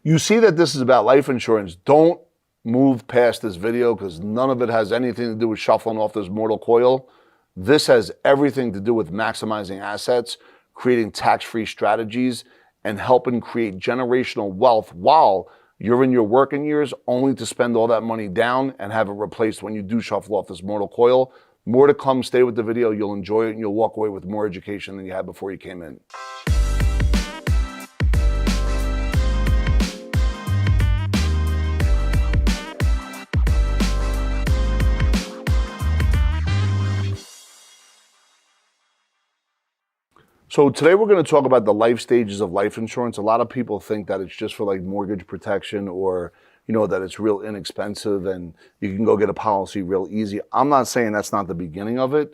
You see that this is about life insurance. Don't move past this video because none of it has anything to do with shuffling off this mortal coil. This has everything to do with maximizing assets, creating tax-free strategies, and helping create generational wealth while you're in your working years, only to spend all that money down and have it replaced when you do shuffle off this mortal coil. More to come. Stay with the video. You'll enjoy it and you'll walk away with more education than you had before you came in. So today we're going to talk about the life stages of life insurance. A lot of people think that it's just for like mortgage protection, or that it's real inexpensive and you can go get a policy real easy. I'm not saying that's not the beginning of it,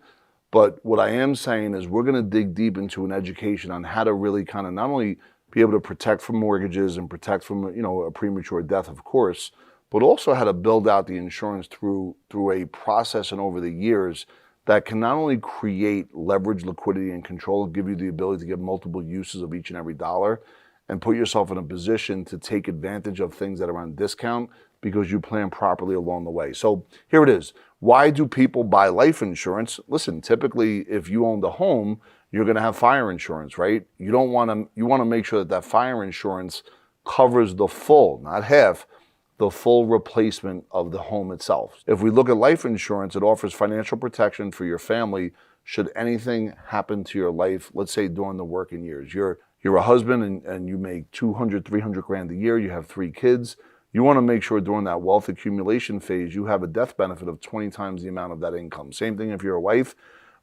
but what I am saying is we're going to dig deep into an education on how to really kind of not only be able to protect from mortgages and protect from a premature death, of course, but also how to build out the insurance through a process and over the years that can not only create leverage, liquidity, and control, give you the ability to get multiple uses of each and every dollar, and put yourself in a position to take advantage of things that are on discount because you plan properly along the way. So here it is. Why do people buy life insurance? Listen, typically, if you owned a home, you're going to have fire insurance, right? You want to make sure that fire insurance covers the full, not half, the full replacement of the home itself. If we look at life insurance, it offers financial protection for your family should anything happen to your life, let's say during the working years. You're a husband and you make 200, 300 grand a year, you have 3 kids. You want to make sure during that wealth accumulation phase, you have a death benefit of 20 times the amount of that income. Same thing if you're a wife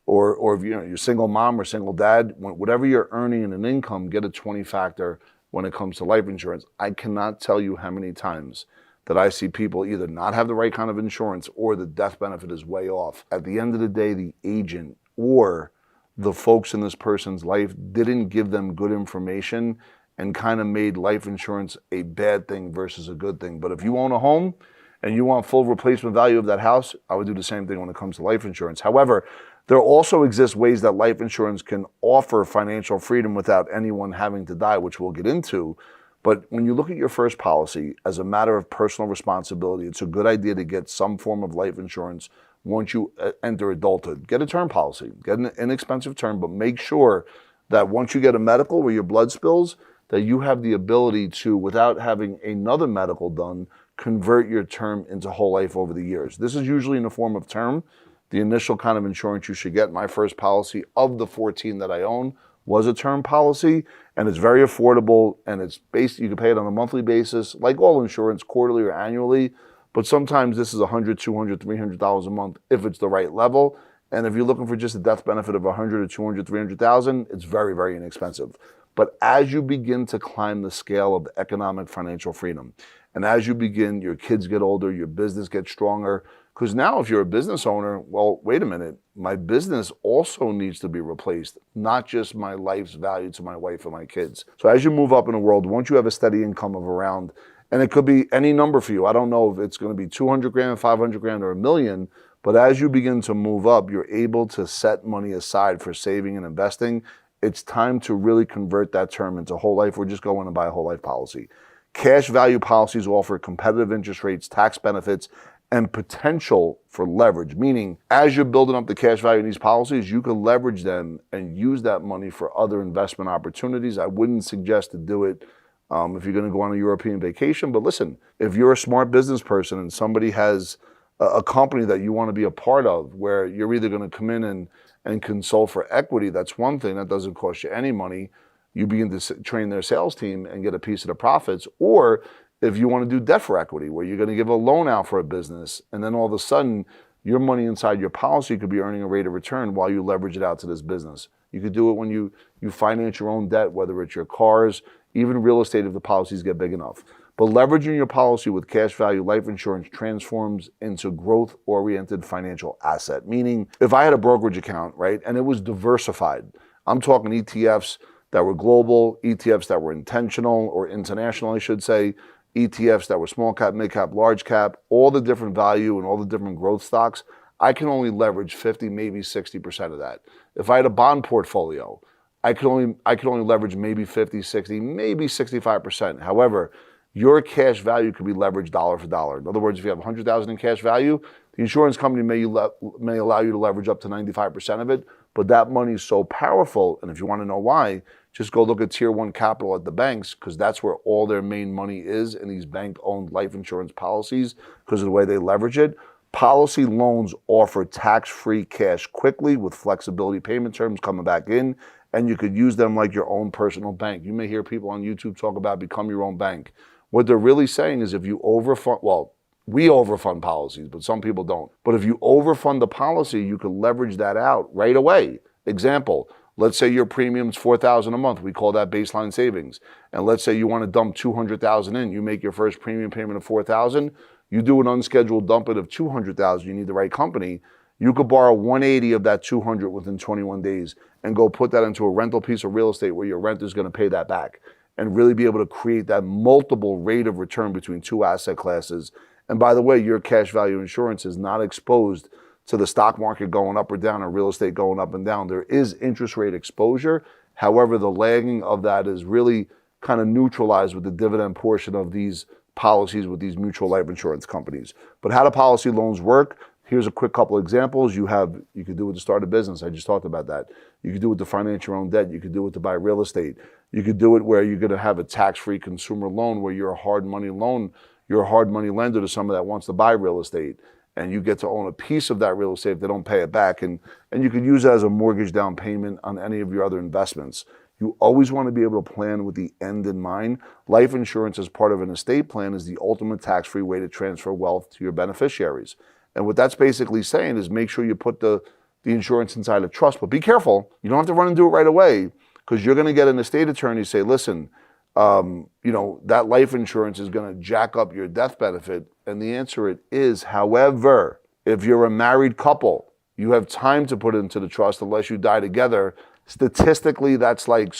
or if you're single mom or single dad, whatever you're earning in an income, get a 20 factor when it comes to life insurance. I cannot tell you how many times that I see people either not have the right kind of insurance or the death benefit is way off. At the end of the day, the agent or the folks in this person's life didn't give them good information and kind of made life insurance a bad thing versus a good thing. But if you own a home and you want full replacement value of that house, I would do the same thing when it comes to life insurance. However, there also exist ways that life insurance can offer financial freedom without anyone having to die, which we'll get into. But when you look at your first policy, as a matter of personal responsibility, it's a good idea to get some form of life insurance once you enter adulthood. Get a term policy, get an inexpensive term, but make sure that once you get a medical where your blood spills, that you have the ability to, without having another medical done, convert your term into whole life over the years. This is usually in the form of term. The initial kind of insurance you should get, my first policy of the 14 that I own, was a term policy, and it's very affordable, and it's based, you can pay it on a monthly basis, like all insurance, quarterly or annually, but sometimes this is $100, $200, $300 a month if it's the right level, and if you're looking for just a death benefit of $100 or $200, $300,000, it's very, very inexpensive. But as you begin to climb the scale of economic financial freedom, and as you begin, your kids get older, your business gets stronger, because now if you're a business owner, well, wait a minute, my business also needs to be replaced, not just my life's value to my wife and my kids. So as you move up in the world, once you have a steady income of around, and it could be any number for you, I don't know if it's going to be 200 grand, 500 grand, or $1 million, but as you begin to move up, you're able to set money aside for saving and investing. It's time to really convert that term into whole life, or just go in and buy a whole life policy. Cash value policies offer competitive interest rates, tax benefits, and potential for leverage, meaning as you're building up the cash value in these policies, you can leverage them and use that money for other investment opportunities. I wouldn't suggest to do it if you're going to go on a European vacation. But listen, if you're a smart business person and somebody has a company that you want to be a part of, where you're either going to come in and consult for equity, that's one thing, that doesn't cost you any money. You begin to train their sales team and get a piece of the profits. Or if you want to do debt for equity, where you're going to give a loan out for a business, and then all of a sudden, your money inside your policy could be earning a rate of return while you leverage it out to this business. You could do it when you finance your own debt, whether it's your cars, even real estate if the policies get big enough. But leveraging your policy with cash value life insurance transforms into growth-oriented financial asset. Meaning, if I had a brokerage account, right, and it was diversified, I'm talking ETFs that were global, ETFs that were intentional or international, I should say, ETFs that were small cap, mid cap, large cap, all the different value and all the different growth stocks, I can only leverage 50, maybe 60% of that. If I had a bond portfolio, I could only leverage maybe 50, 60, maybe 65%. However, your cash value could be leveraged dollar for dollar. In other words, if you have $100,000 in cash value, the insurance company may allow you to leverage up to 95% of it, but that money is so powerful, and if you want to know why, just go look at Tier 1 capital at the banks, because that's where all their main money is in these bank-owned life insurance policies because of the way they leverage it. Policy loans offer tax-free cash quickly with flexibility payment terms coming back in, and you could use them like your own personal bank. You may hear people on YouTube talk about become your own bank. What they're really saying is if you overfund, well, we overfund policies, but some people don't. But if you overfund the policy, you can leverage that out right away. Example, let's say your premium's $4,000 a month. We call that baseline savings. And let's say you want to dump $200,000 in. You make your first premium payment of $4,000. You do an unscheduled dump it of $200,000. You need the right company. You could borrow 180 of that 200 within 21 days and go put that into a rental piece of real estate where your renter is going to pay that back, and really be able to create that multiple rate of return between two asset classes. And by the way, your cash value insurance is not exposed to the stock market going up or down or real estate going up and down. There is interest rate exposure. However, the lagging of that is really kind of neutralized with the dividend portion of these policies with these mutual life insurance companies. But how do policy loans work? Here's a quick couple of examples. You could do it to start a business. I just talked about that. You could do it to finance your own debt. You could do it to buy real estate. You could do it where you're going to have a tax-free consumer loan where you're a hard money loan. You're a hard money lender to someone that wants to buy real estate, and you get to own a piece of that real estate if they don't pay it back. And you could use it as a mortgage down payment on any of your other investments. You always want to be able to plan with the end in mind. Life insurance as part of an estate plan is the ultimate tax-free way to transfer wealth to your beneficiaries. And what that's basically saying is make sure you put the insurance inside a trust, but be careful. You don't have to run and do it right away, because you're going to get an estate attorney say, listen, that life insurance is going to jack up your death benefit. And the answer is, however, if you're a married couple, you have time to put it into the trust unless you die together. Statistically, that's like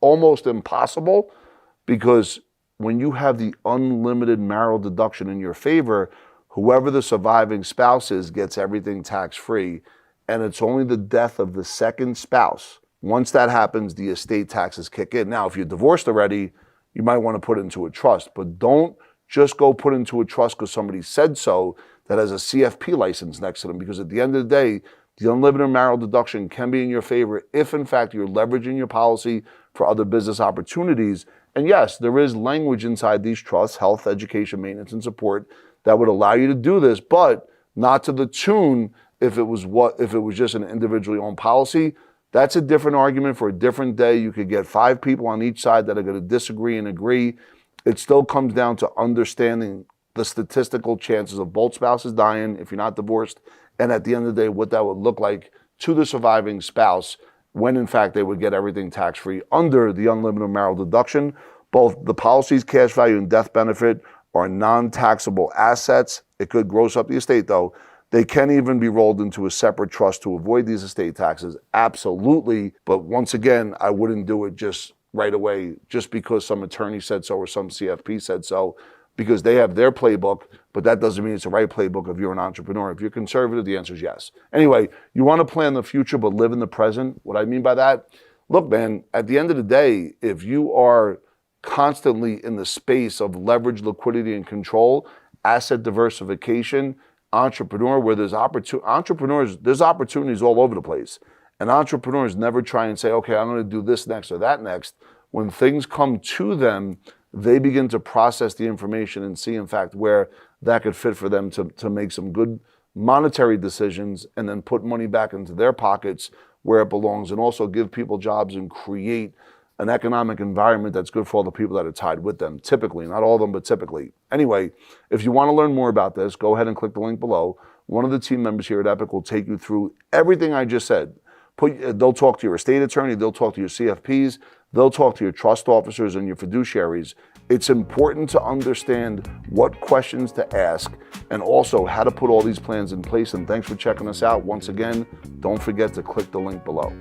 almost impossible, because when you have the unlimited marital deduction in your favor, whoever the surviving spouse is gets everything tax-free, and it's only the death of the second spouse. Once that happens, the estate taxes kick in. Now, if you're divorced already, you might want to put it into a trust, but don't just go put it into a trust because somebody said so that has a CFP license next to them, because at the end of the day, the unlimited marital deduction can be in your favor if, in fact, you're leveraging your policy for other business opportunities. And yes, there is language inside these trusts, health, education, maintenance, and support, that would allow you to do this, but not to the tune if it was just an individually owned policy. That's a different argument for a different day. You could get 5 people on each side that are going to disagree and agree. It still comes down to understanding the statistical chances of both spouses dying if you're not divorced, and at the end of the day, what that would look like to the surviving spouse when, in fact, they would get everything tax-free under the unlimited marital deduction. Both the policy's cash value and death benefit are non-taxable assets. It could gross up the estate, though. They can even be rolled into a separate trust to avoid these estate taxes. Absolutely. But once again, I wouldn't do it just right away, just because some attorney said so or some CFP said so, because they have their playbook, but that doesn't mean it's the right playbook if you're an entrepreneur. If you're conservative, the answer is yes. Anyway, you want to plan the future, but live in the present. What I mean by that, look, man, at the end of the day, if you are constantly in the space of leverage, liquidity, and control, asset diversification, entrepreneur, where there's opportunities all over the place. And entrepreneurs never try and say, okay, I'm going to do this next or that next. When things come to them, they begin to process the information and see, in fact, where that could fit for them to make some good monetary decisions and then put money back into their pockets where it belongs, and also give people jobs and create an economic environment that's good for all the people that are tied with them, typically. Not all of them, but typically. Anyway, if you want to learn more about this, go ahead and click the link below. One of the team members here at Epic will take you through everything I just said. They'll talk to your estate attorney, they'll talk to your CFPs, they'll talk to your trust officers and your fiduciaries. It's important to understand what questions to ask and also how to put all these plans in place. And thanks for checking us out. Once again, don't forget to click the link below.